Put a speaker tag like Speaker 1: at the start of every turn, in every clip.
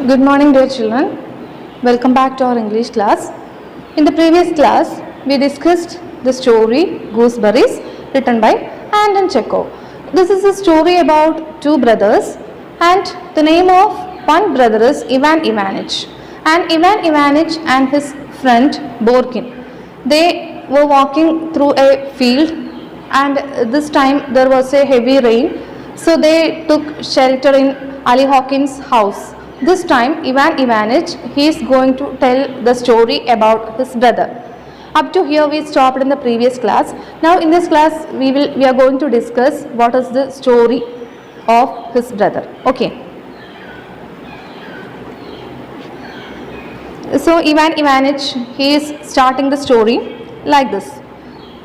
Speaker 1: Good morning, dear children. Welcome back to our English class. In the previous class, we discussed the story Gooseberries written by Anton Chekhov. This is a story about two brothers, and the name of one brother is Ivan Ivanich. And Ivan Ivanich and his friend Borkin, they were walking through a field, and this time there was a heavy rain, so they took shelter in Ali Hawkins' house. This time Ivan Ivanich, he is going to tell the story about his brother. Up to here we stopped in the previous class. Now in this class we are going to discuss what is the story of his brother. Okay. So Ivan Ivanich, he is starting the story like this.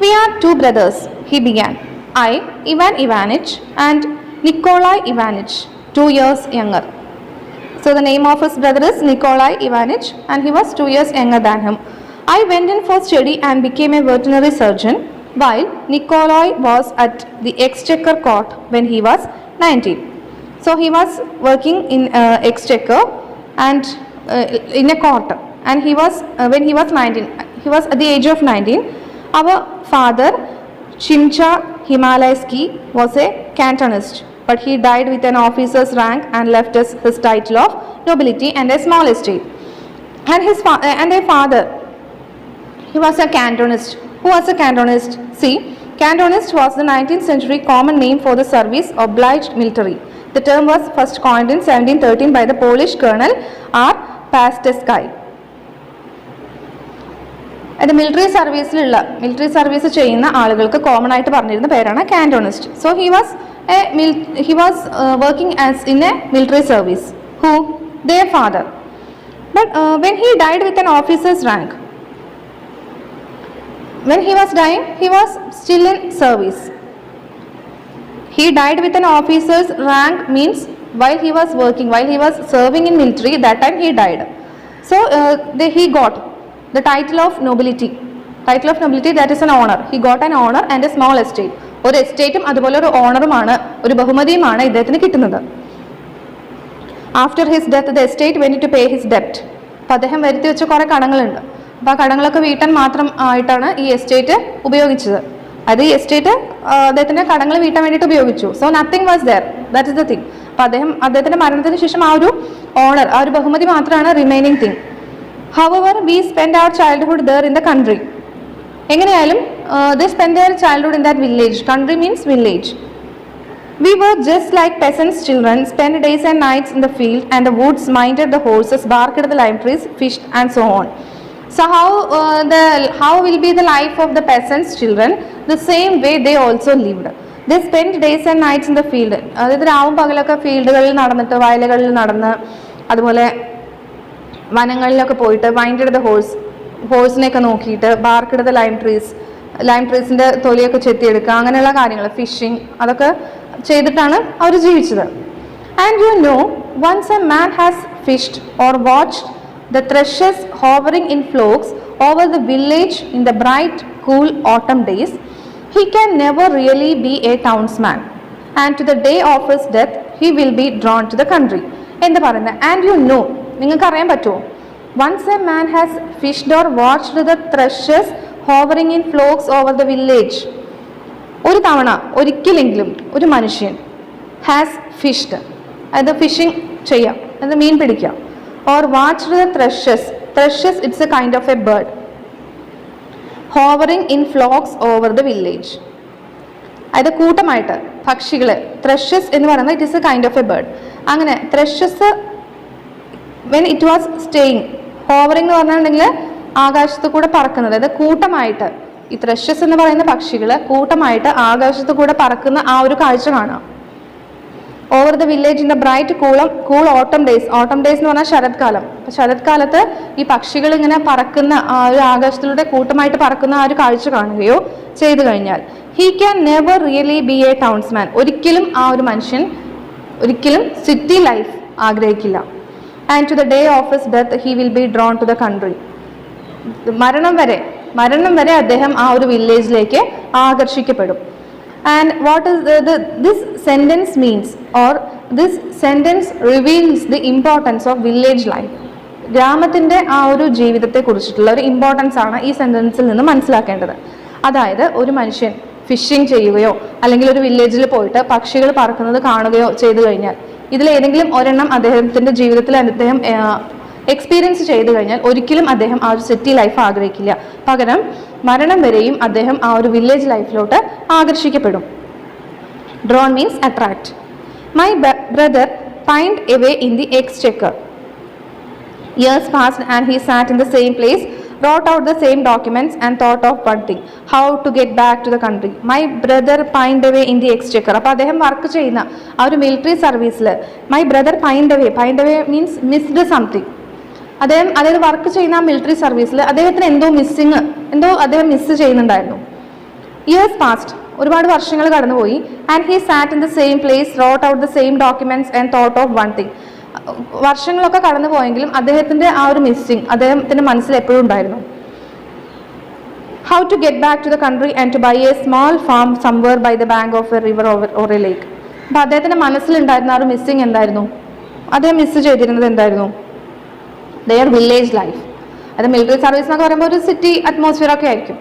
Speaker 1: We are two brothers, he began. I, Ivan Ivanich, and Nikolai Ivanich, 2 years younger. So the name of his brother is Nikolai Ivanich, and he was 2 years younger than him. I went in for study and became a veterinary surgeon, while Nikolai was at the Exchequer Court when he was 19. So he was working in Exchequer and in a court, and he was when he was 19. He was at the age of 19. Our father, Chimcha Himalaysky, was a cantonist, but he died with an officer's rank and left us his title of nobility and a small estate. And his father, he was a cantonist. Who was a cantonist? See, cantonist was the 19th century common name for the service obliged military. The term was first coined in 1713 by the Polish Colonel R. Pastesky. അത് military service ചെയ്യുന്ന ആളുകൾക്ക് common ആയിട്ട് പറഞ്ഞിരുന്ന പേരാണ് cantonist. So he was working as in a military service. Who? Their father. But when he died with an officer's rank, when he was dying, he was still in service. He died with an officer's rank means while he was working, while he was serving in military, that time he died. So he got the title of nobility. Title of nobility, that is an honor. He got an honor and a small estate. ഒരു എസ്റ്റേറ്റും അതുപോലെ ഒരു ഓണറുമാണ്, ഒരു ബഹുമതിയുമാണ് ഇദ്ദേഹത്തിന് കിട്ടുന്നത്. After his death the estate went to pay his ഡെപ്റ്റ്. അപ്പോൾ അദ്ദേഹം വരുത്തി വെച്ച കുറേ കടങ്ങളുണ്ട്. അപ്പോൾ ആ കടങ്ങളൊക്കെ വീട്ടാൻ മാത്രം ആയിട്ടാണ് ഈ എസ്റ്റേറ്റ് ഉപയോഗിച്ചത്. അത് ഈ എസ്റ്റേറ്റ് അദ്ദേഹത്തിൻ്റെ കടങ്ങൾ വീട്ടാൻ വേണ്ടിയിട്ട് ഉപയോഗിച്ചു. So nothing was there, that is the thing. അപ്പോൾ അദ്ദേഹത്തിൻ്റെ മരണത്തിന് ശേഷം ആ ഒരു ഓണർ, ആ ഒരു ബഹുമതി മാത്രമാണ് remaining thing. However we spend our childhood there in the country. എങ്ങനെയായാലും they spent their childhood in that village. Country means village. We were just like peasants' children, spent days and nights in the field and the woods, minded the horses, barked at the lime trees, fished and so on. So how will be the life of the peasants' children? The same way they also lived. They spent days and nights in the field. അതായത് രാവും പകലൊക്കെ ഫീൽഡുകളിൽ നടന്നിട്ട്, വയലുകളിൽ നടന്ന്, അതുപോലെ വനങ്ങളിലൊക്കെ പോയിട്ട്, minded the ഹോഴ്സിനെയൊക്കെ നോക്കിയിട്ട്, ബാർക്കിഡ് the lime ട്രീസിൻ്റെ തൊലിയൊക്കെ ചെത്തിയെടുക്കുക, അങ്ങനെയുള്ള കാര്യങ്ങൾ, ഫിഷിങ്, അതൊക്കെ ചെയ്തിട്ടാണ് അവർ ജീവിച്ചത്. And you know, once a man has fished or watched the thrushes hovering in flocks over the village in the bright cool autumn days, he can never really be a townsman, and to the day of his death he will be drawn to the country. എന്താ പറയുന്നത്? And you no, നിങ്ങൾക്ക് അറിയാൻ പറ്റുമോ? once a man has fished or watched the thrushes hovering in flocks over the village. ഒരു തവണ, ഒരിക്കലെങ്കിലും ഒരു മനുഷ്യൻ ഹാസ് ഫിഷ്ഡ്, അതായത് ഫിഷിംഗ് ചെയ്യാം, അത് മീൻ പിടിക്കാം. Or watched the thrushes, it's a kind of a bird. Hovering in flocks over the village, അതായത് കൂട്ടമായിട്ട് പക്ഷികളെ, ത്രഷസ് എന്ന് പറയുന്നത് it is a kind of a bird. അങ്ങനെ thrushes when it was staying, hovering എന്ന് പറഞ്ഞിട്ടുണ്ടെങ്കിൽ ആകാശത്ത് കൂടെ പറക്കുന്നത്, അതായത് കൂട്ടമായിട്ട് ഈ ത്രഷസ് എന്ന് പറയുന്ന പക്ഷികൾ കൂട്ടമായിട്ട് ആകാശത്ത് കൂടെ പറക്കുന്ന ആ ഒരു കാഴ്ച കാണാം. Over the village in the bright cool autumn days. ഓട്ടം ഡേയ്സ് എന്ന് പറഞ്ഞാൽ ശരത്കാലം. അപ്പോൾ ശരത്കാലത്ത് ഈ പക്ഷികൾ ഇങ്ങനെ പറക്കുന്ന ആ ഒരു ആകാശത്തിലൂടെ കൂട്ടമായിട്ട് പറക്കുന്ന ആ ഒരു കാഴ്ച കാണുകയോ ചെയ്തു കഴിഞ്ഞാൽ, he can never really be a townsman. ഒരിക്കലും ആ ഒരു മനുഷ്യൻ ഒരിക്കലും സിറ്റി ലൈഫ് ആഗ്രഹിക്കില്ല. And to the day of his death he will be drawn to the country. മരണം വരെ അദ്ദേഹം ആ ഒരു വില്ലേജിലേക്ക് ആകർഷിക്കപ്പെടും. And what is this sentence means, or this sentence reveals the importance of village life. ഗ്രാമത്തിൻ്റെ ആ ഒരു ജീവിതത്തെ കുറിച്ചിട്ടുള്ള ഒരു ഇമ്പോർട്ടൻസ് ആണ് ഈ സെൻറ്റൻസിൽ നിന്ന് മനസ്സിലാക്കേണ്ടത്. അതായത് ഒരു മനുഷ്യൻ ഫിഷിംഗ് ചെയ്യുകയോ അല്ലെങ്കിൽ ഒരു വില്ലേജിൽ പോയിട്ട് പക്ഷികൾ പറക്കുന്നത് കാണുകയോ ചെയ്തു കഴിഞ്ഞാൽ ഇതിലേതെങ്കിലും ഒരെണ്ണം അദ്ദേഹത്തിൻ്റെ ജീവിതത്തിൽ അദ്ദേഹം എക്സ്പീരിയൻസ് ചെയ്തു കഴിഞ്ഞാൽ ഒരിക്കലും അദ്ദേഹം ആ ഒരു സിറ്റി ലൈഫ് ആഗ്രഹിക്കില്ല. പകരം മരണം വരെയും അദ്ദേഹം ആ ഒരു വില്ലേജ് ലൈഫിലോട്ട് ആകർഷിക്കപ്പെടും. Drawn means attract. My brother pined away in the exchequer. Years passed and he sat in the same place, wrote out the same documents and thought of one thing: how to get back to the country. My brother pined away in the exchequer. അപ്പോൾ അദ്ദേഹം work ചെയ്യുന്ന ആ ഒരു military സർവീസിൽ my brother pined away means missed something. അതായത് work ചെയ്യുന്ന ആ military സർവീസിൽ അദ്ദേഹത്തിന് എന്തോ അദ്ദേഹം മിസ് ചെയ്യുന്നുണ്ടായിരുന്നു. ഇയേഴ്സ് പാസ്റ്റ്, ഒരുപാട് വർഷങ്ങൾ കടന്നുപോയി. And he sat in the same place, wrote out the same documents and thought of one thing. വർഷങ്ങളൊക്കെ കടന്നു പോയെങ്കിലും അദ്ദേഹത്തിന്റെ ആ ഒരു മിസ്സിങ് അദ്ദേഹത്തിന്റെ മനസ്സിൽ എപ്പോഴും ഉണ്ടായിരുന്നു. How to get back to the country and to buy a small farm somewhere by the bank of a river or a lake. അപ്പൊ അദ്ദേഹത്തിന്റെ മനസ്സിലുണ്ടായിരുന്ന ആ ഒരു മിസ്സിങ് എന്തായിരുന്നു? അദ്ദേഹം മിസ് ചെയ്തിരുന്നത് എന്തായിരുന്നു? Their village life. അത് മിലിറ്ററി സർവീസ് എന്നൊക്കെ പറയുമ്പോൾ ഒരു സിറ്റി അറ്റ്മോസ്ഫിയർ ഒക്കെ ആയിരിക്കും.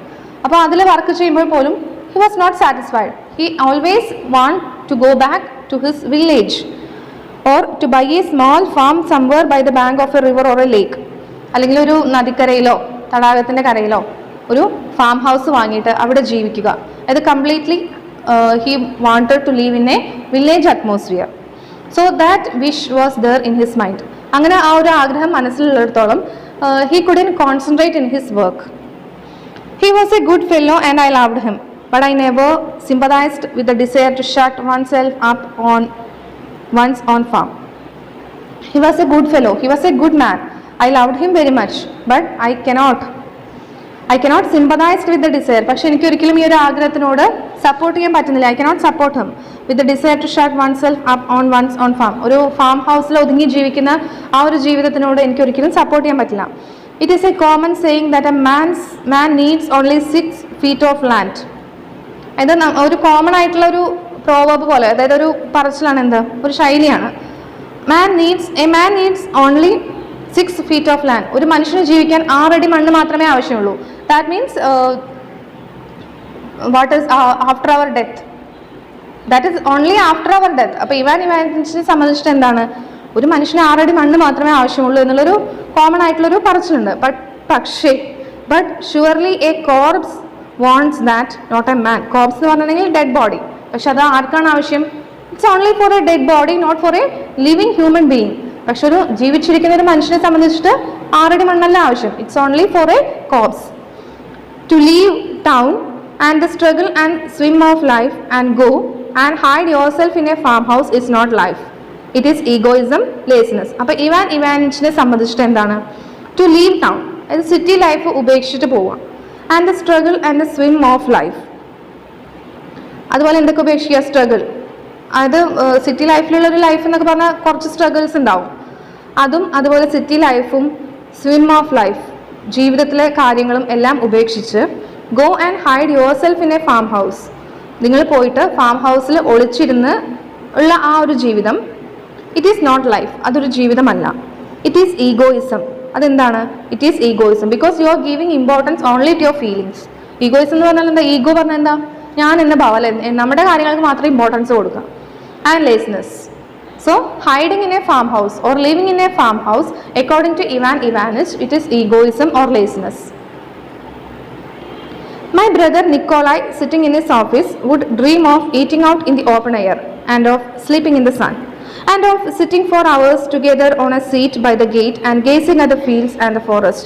Speaker 1: അപ്പോൾ അതിൽ വർക്ക് ചെയ്യുമ്പോൾ പോലും he was not satisfied. He always want to go back to his village or to buy a small farm somewhere by the bank of a river or a lake. അല്ലെങ്കിൽ ഒരു നദിക്കരയിലോ തടാകത്തിൻ്റെ കരയിലോ ഒരു farm house വാങ്ങിയിട്ട് അവിടെ ജീവിക്കുക. അത് completely he wanted to leave in a village atmosphere. So that wish was there in his mind. അങ്ങനെ ആ ഒരു ആഗ്രഹം മനസ്സിലുള്ളിടത്തോളം he couldn't concentrate in his work. He was a good fellow and I loved him, but I never sympathized with the desire to shut oneself up on one's own farm. He was a good fellow, he was a good man. I loved him very much, but I cannot sympathize with the desire. പക്ഷെ എനിക്ക് ഒരിക്കലും ഈ ഒരു ആഗ്രഹത്തിനോട് support ചെയ്യാൻ പറ്റുന്നില്ല. I cannot support him with the desire to shut oneself up on one's own farm. ഒരു farm ഹൗസിൽ ഒതുങ്ങി ജീവിക്കുന്ന ആ ഒരു ജീവിതത്തിനോട് എനിക്ക് ഒരിക്കലും സപ്പോർട്ട് ചെയ്യാൻ പറ്റില്ല. It is a common saying that a man needs only 6 feet of land. ഇത് ഒരു കോമൺ ആയിട്ടുള്ള ഒരു പ്രോവർബ് പോലെ, അതായത് ഒരു പറച്ചിലാണ്, എന്ത് ഒരു ശൈലിയാണ്. a man needs only 6 feet of land. ഒരു മനുഷ്യന് ജീവിക്കാൻ 6 അടി മണ്ണ് മാത്രമേ ആവശ്യമുള്ളൂ. That means what is after our death. That is only after our death. അപ്പോൾ ഇവാനിനെ സംബന്ധിച്ചിട്ട് എന്താണ്? ഒരു മനുഷ്യന് 6 അടി മണ്ണ് മാത്രമേ ആവശ്യമുള്ളൂ എന്നുള്ളൊരു കോമൺ ആയിട്ടുള്ളൊരു പറച്ചിലുണ്ട്. But surely a corpse wants that, not a man. Corpse എന്ന് പറഞ്ഞിട്ടുണ്ടെങ്കിൽ ഡെഡ് ബോഡി. പക്ഷെ അത് ആർക്കാണ് ആവശ്യം? It's only for a dead body, not for a living human being. പക്ഷെ ഒരു ജീവിച്ചിരിക്കുന്ന ഒരു മനുഷ്യനെ സംബന്ധിച്ചിട്ട് 6 അടി മണ്ണല്ല ആവശ്യം. It's only for a corpse. To leave town and the struggle and swim of life and go and hide yourself in a farm house is not life. It is egoism, laziness. അപ്പോൾ ഇവാനിച്ചിനെ സംബന്ധിച്ചിട്ട് എന്താണ്? To leave town, അതായത് city life ഉപേക്ഷിച്ചിട്ട് പോവുക. And the struggle and the swim of life, അതുപോലെ എന്തൊക്കെ ഉപേക്ഷിക്കുക? സ്ട്രഗിൾ, അത് സിറ്റി ലൈഫിലുള്ളൊരു ലൈഫ് എന്നൊക്കെ പറഞ്ഞാൽ കുറച്ച് സ്ട്രഗിൾസ് ഉണ്ടാവും. അതുപോലെ സിറ്റി ലൈഫും സ്വിം ഓഫ് ലൈഫ്, ജീവിതത്തിലെ കാര്യങ്ങളും എല്ലാം ഉപേക്ഷിച്ച് go and hide yourself in a farm house. നിങ്ങൾ പോയിട്ട് ഫാം ഹൗസിൽ ഒളിച്ചിരുന്ന് ഉള്ള ആ ഒരു ജീവിതം, ഇറ്റ് ഈസ് നോട്ട് ലൈഫ്, അതൊരു ജീവിതമല്ല. It is egoism. അതെന്താണ്? It is egoism because you are giving importance only to your feelings. Egoism എന്ന് പറഞ്ഞാൽ എന്താ? ഈഗോ പറഞ്ഞാൽ എന്താ? ഞാൻ എന്ന ഭാവം, നമ്മുടെ കാര്യങ്ങൾക്ക് മാത്രം ഇമ്പോർട്ടൻസ് കൊടുക്കുക. And laziness. So hiding in a farmhouse or living in a farmhouse, according to Ivan Ivanich, it is egoism or laziness. My brother Nikolai, sitting in his office, would dream of eating out in the open air and of sleeping in the sun and of sitting for hours together on a seat by the gate and gazing at the fields and the forest.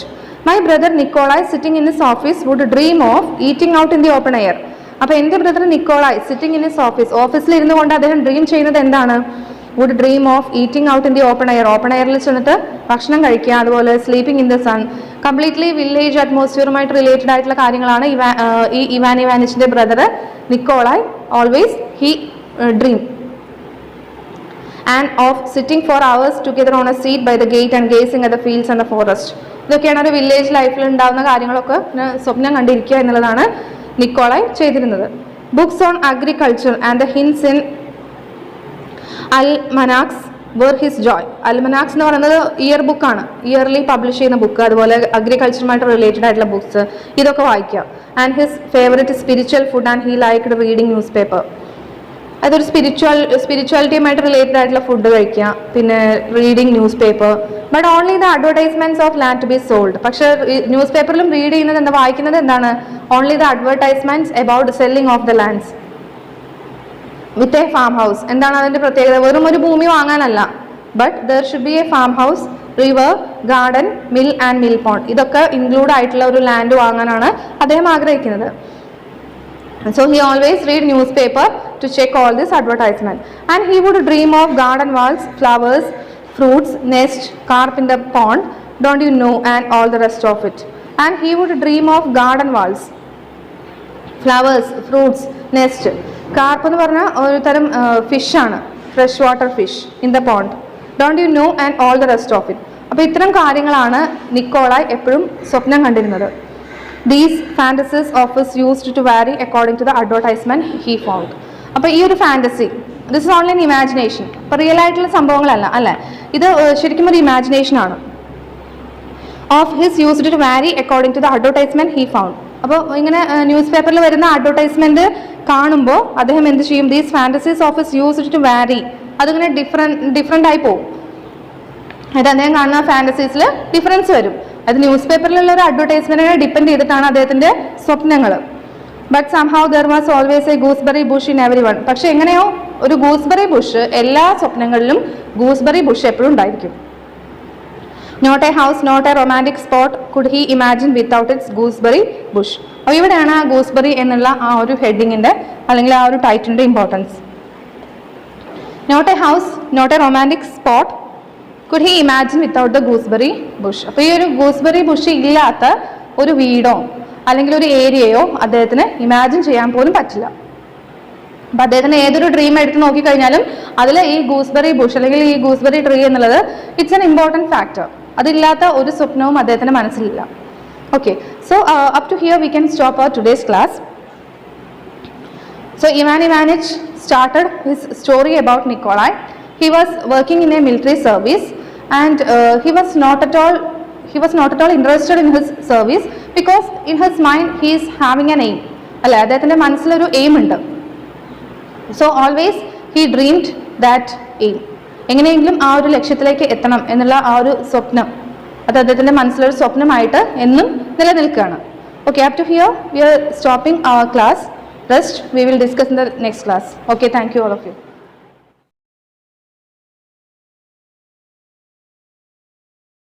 Speaker 1: My brother Nikolai, sitting in his office, would dream of eating out in the open air. അപ്പോൾ എൻ്റെ brother Nikolai sitting in his ഓഫീസിൽ ഇരുന്നു കൊണ്ട് അദ്ദേഹം dream ചെയ്യുന്നത് എന്താണ്? Would dream of eating out in the open air. Open എയറിൽ ചെന്നിട്ട് ഭക്ഷണം കഴിക്കുക. അതുപോലെ sleeping in the sun. Completely village അറ്റ്മോസ്ഫിയറുമായിട്ട് റിലേറ്റഡ് ആയിട്ടുള്ള കാര്യങ്ങളാണ് ഈ ഇവാൻ ഇവാനിച്ചിൻ്റെ brother Nikolai always he dream. And of sitting for hours together on a seat by the gate and gazing at the fields and the forest. ഇതൊക്കെയാണ് ഒരു village ലൈഫിൽ ഉണ്ടാകുന്ന കാര്യങ്ങളൊക്കെ സ്വപ്നം കണ്ടിരിക്കുക എന്നുള്ളതാണ് നിക്കോളായ് ചെയ്തിരുന്നത്. Books on agriculture and the hints in almanacs were his joy. Almanacs എന്ന് പറയുന്നത് ഇയർ ബുക്കാണ്, ഇയർലി പബ്ലിഷ് ചെയ്യുന്ന ബുക്ക്. അതുപോലെ അഗ്രികൾച്ചറുമായിട്ട് റിലേറ്റഡ് ആയിട്ടുള്ള ബുക്സ് ഇതൊക്കെ വായിക്കാം. And his favourite spiritual food and he liked reading news paper. അതൊരു സ്പിരിച്വാലിറ്റിയുമായിട്ട് റിലേറ്റഡ് ആയിട്ടുള്ള ഫുഡ് കഴിക്കുക, പിന്നെ reading news paper. But only the advertisements of land to be sold. പക്ഷേ ന്യൂസ് പേപ്പറിലും റീഡ് ചെയ്യുന്നത് എന്താ, വായിക്കുന്നത് എന്താണ്, only the advertisements about selling of the lands with a farm house. എന്താണ് അതിന്റെ പ്രത്യേകത? വെറും ഒരു ഭൂമി വാങ്ങാനല്ല, but there should be a farm house, river, garden, mill and mill pond. ഇതൊക്കെ ഇൻക്ലൂഡ് ആയിട്ടുള്ള ഒരു ലാൻഡ് വാങ്ങാനാണ് അദ്ദേഹം ആഗ്രഹിക്കുന്നത്. So he always read newspaper to check all this advertisement, and he would dream of garden walls, flowers, fruits, nest, carp in the pond, don't you know, and all the rest of it. And he would dream of garden walls, flowers, fruits, nest. Carp എന്ന് പറഞ്ഞാൽ ഒരു തരം fish ആണ്, fresh water fish in the pond, don't you know, and all the rest of it. അപ്പോൾ ഇത്തരം കാര്യങ്ങളാണ് Nikolai എപ്പോഴും സ്വപ്നം കണ്ടിരുന്നത്. These fantasies of his used to vary according to the advertisement he found. അപ്പോൾ ഈ ഒരു fantasy, this is only an imagination. അപ്പോൾ റിയൽ ആയിട്ടുള്ള സംഭവങ്ങളല്ല അല്ലേ, ഇത് ശരിക്കും ഒരു ഇമാജിനേഷൻ ആണ്. Of his used to worry according to the advertisement he found. അപ്പോൾ ഇങ്ങനെ ന്യൂസ് പേപ്പറിൽ വരുന്ന അഡ്വർടൈസ്മെന്റ് കാണുമ്പോൾ അദ്ദേഹം എന്ത് ചെയ്യും, these fantasies of his used to worry, അതിങ്ങനെ ഡിഫറെൻ്റ് ആയി പോകും. അത് അദ്ദേഹം കാണുന്ന ഫാൻറ്റസീസിൽ ഡിഫറൻസ് വരും. അത് ന്യൂസ് പേപ്പറിലുള്ള ഒരു അഡ്വർടൈസ്മെന്റിനെ ഡിപ്പെൻഡ് ചെയ്തിട്ടാണ് അദ്ദേഹത്തിന്റെ സ്വപ്നങ്ങൾ. But somehow there was always A gooseberry Bush in every one. പക്ഷെ എങ്ങനെയോ ഒരു ഗൂസ്ബെറി ബുഷ്, എല്ലാ സ്വപ്നങ്ങളിലും ഗൂസ്ബെറി ബുഷ് എപ്പോഴും ഉണ്ടായിരിക്കും. Not a house, not a romantic spot could he imagine without its gooseberry bush. അപ്പോൾ ഇവിടെയാണ് ആ ഗൂസ്ബെറി എന്നുള്ള ആ ഒരു ഹെഡിങ്ങിന്റെ അല്ലെങ്കിൽ ആ ഒരു ടൈറ്റിലിന്റെ importance. Not a house, not a romantic spot could he imagine without the gooseberry bush. അപ്പോൾ ഈ ഒരു ഗൂസ്ബെറി ബുഷ് ഇല്ലാത്ത ഒരു വീടോ അല്ലെങ്കിൽ ഒരു ഏരിയയോ അദ്ദേഹത്തിന് ഇമാജിൻ ചെയ്യാൻ പോലും പറ്റില്ല. അപ്പം അദ്ദേഹത്തിന് ഏതൊരു ഡ്രീം എടുത്ത് നോക്കിക്കഴിഞ്ഞാലും അതിൽ ഈ ഗൂസ്ബെറി ബുഷ് അല്ലെങ്കിൽ ഈ ഗൂസ്ബെറി ട്രീ എന്നുള്ളത് ഇറ്റ്സ് എൻ ഇമ്പോർട്ടൻറ്റ് ഫാക്ടർ. അതില്ലാത്ത ഒരു സ്വപ്നവും അദ്ദേഹത്തിന് മനസ്സിലില്ല. Okay, so up to here we can stop our today's class. So Ivan Ivanich started his story about Nikolai. He was working in a military service, and he was not at all interested in his service because in his mind he is having an aim. അല്ലേ, അദ്ദേഹത്തിൻ്റെ മനസ്സിലൊരു aim ഉണ്ട്. So always he dreamed that aim. എങ്ങനെയെങ്കിലും ആ ഒരു ലക്ഷ്യത്തിലേക്ക് എത്തണം എന്നുള്ള ആ ഒരു സ്വപ്നം, അത് അദ്ദേഹത്തിൻ്റെ മനസ്സിലൊരു സ്വപ്നമായിട്ട് എന്നും നിലനിൽക്കുകയാണ്. Okay, up to here we are stopping our class. Rest we will discuss in the next class. Okay, thank you all of you.